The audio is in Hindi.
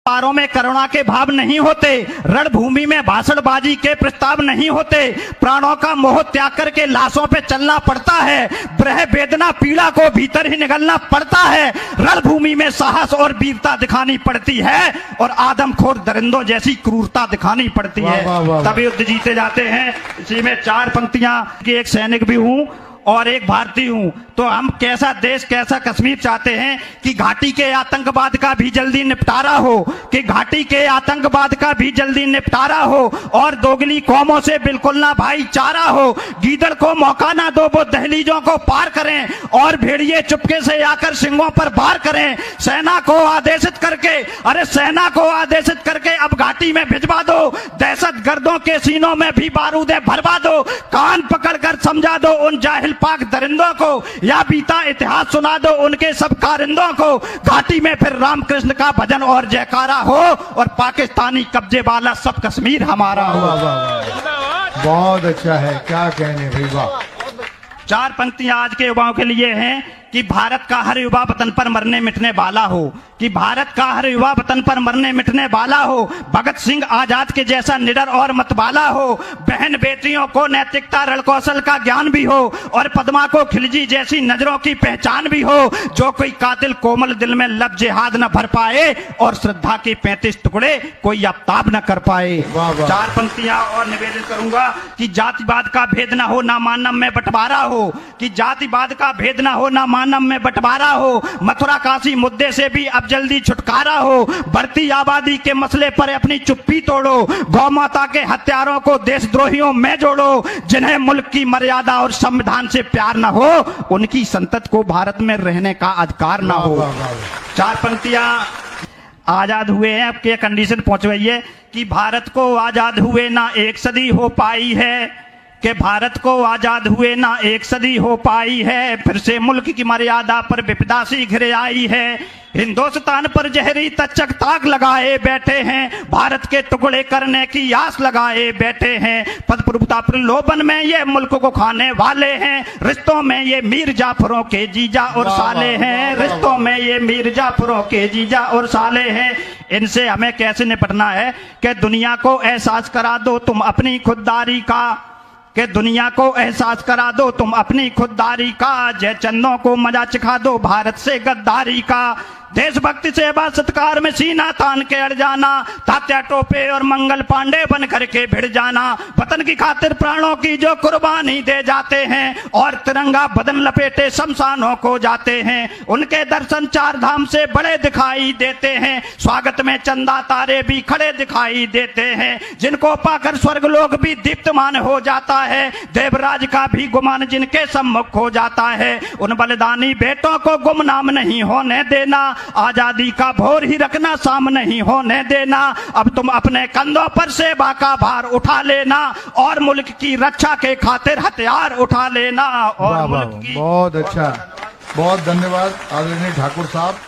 पारों में करुणा के भाव नहीं होते, रणभूमि में भाषणबाजी के प्रस्ताव नहीं होते, प्राणों का मोह त्याग करके लाशों पे चलना पड़ता है, ब्रह वेदना पीड़ा को भीतर ही निगलना पड़ता है, रणभूमि में साहस और वीरता दिखानी पड़ती है और आदमखोर दरिंदों जैसी क्रूरता दिखानी पड़ती है, तभी युद्ध जीते जाते हैं। इसी में चार पंक्तियां कि एक सैनिक भी हूं और एक भारतीय हूं, तो हम कैसा देश कैसा कश्मीर चाहते हैं कि घाटी के आतंकवाद का भी जल्दी निपटारा हो, कि घाटी के आतंकवाद का भी जल्दी निपटारा हो और दोगली कौमों से बिल्कुल ना भाईचारा हो, गीदड़ को मौका ना दो वो दहलीजों को पार करें और भेड़िए चुपके से आकर सिंगों पर वार करें, सेना को आदेशित करके, अरे सेना को आदेशित करके अब घाटी में भिजवा दो, दहशत गर्दों के सीनों में भी बारूदे भरवा दो, कान पकड़कर समझा दो उन जाहिल पाक दरिंदों को, या बीता इतिहास सुना दो उनके सब कारिंदों को, घाटी में फिर रामकृष्ण का भजन और जयकारा हो और पाकिस्तानी कब्जे वाला सब कश्मीर हमारा हो। बहुत अच्छा है, क्या कहने भाई, वाह। चार पंक्तियां आज के युवाओं के लिए हैं कि भारत का हर युवा वतन पर मरने मिटने वाला हो, कि भारत का हर युवा वतन पर मरने मिटने वाला हो, भगत सिंह आजाद के जैसा निडर और मतवाला हो, बहन बेटियों को नैतिकता रण कौशल का ज्ञान भी हो और पद्मा को खिलजी जैसी नजरों की पहचान भी हो, जो कोई कातिल कोमल दिल में लब जिहाद न भर पाए और श्रद्धा के 35 टुकड़े कोई आफ्ताब न कर पाए। चार पंक्तियां और निवेदित करूंगा कि जातिवाद का भेद न हो ना मानव में बंटवारा हो, कि जातिवाद का भेद न हो ना मानव में बंटवारा हो, मथुरा काशी मुद्दे से भी अब जल्दी छुटकारा हो, बढ़ती आबादी के मसले पर अपनी चुप्पी तोड़ो, गौ माता के हत्यारों को देशद्रोहियों में जोड़ो, जिन्हें मुल्क की मर्यादा और संविधान से प्यार न हो उनकी संतत को भारत में रहने का अधिकार न हो। चार पंक्तियां आजाद हुए हैं, अब के कंडीशन पहुंच गई है कि भारत को आजाद हुए ना एक सदी हो पाई है, कि भारत को आजाद हुए ना एक सदी हो पाई है, फिर से मुल्क की मर्यादा पर विपदा सी घिर आई है, हिंदुस्तान पर जहरी तचक ताक लगाए बैठे हैं, भारत के टुकड़े करने की आस लगाए बैठे हैं, पद प्रभुता प्रलोभन में ये मुल्क को खाने वाले हैं, रिश्तों में ये मीर जाफरों के जीजा और साले हैं, रिश्तों में ये मीर जाफरों के जीजा और साले हैं। इनसे हमें कैसे निपटना है कि दुनिया को एहसास करा दो तुम अपनी खुददारी का, कि दुनिया को एहसास करा दो तुम अपनी खुददारी का, जय चंदों को मजा चिखा दो भारत से गद्दारी का, देशभक्ति सेवा सत्कार में सीना तान के अड़ जाना, तात्या टोपे और मंगल पांडे बन करके भिड़ जाना, वतन की खातिर प्राणों की जो कुर्बानी दे जाते हैं और तिरंगा बदन लपेटे शमशानों को जाते हैं, उनके दर्शन चार धाम से बड़े दिखाई देते हैं, स्वागत में चंदा तारे भी खड़े दिखाई देते हैं, जिनको पाकर स्वर्ग लोग भी दीप्तमान हो जाता है, देवराज का भी गुमान जिनके सम्मुख हो जाता है, उन बलिदानी बेटों को गुमनाम नहीं होने देना, आजादी का भोर ही रखना शाम नहीं होने देना, अब तुम अपने कंधों पर सेवा का भार उठा लेना और मुल्क की रक्षा के खातिर हथियार उठा लेना और मुल्क की। बहुत अच्छा, बहुत धन्यवाद आदरणीय ठाकुर साहब।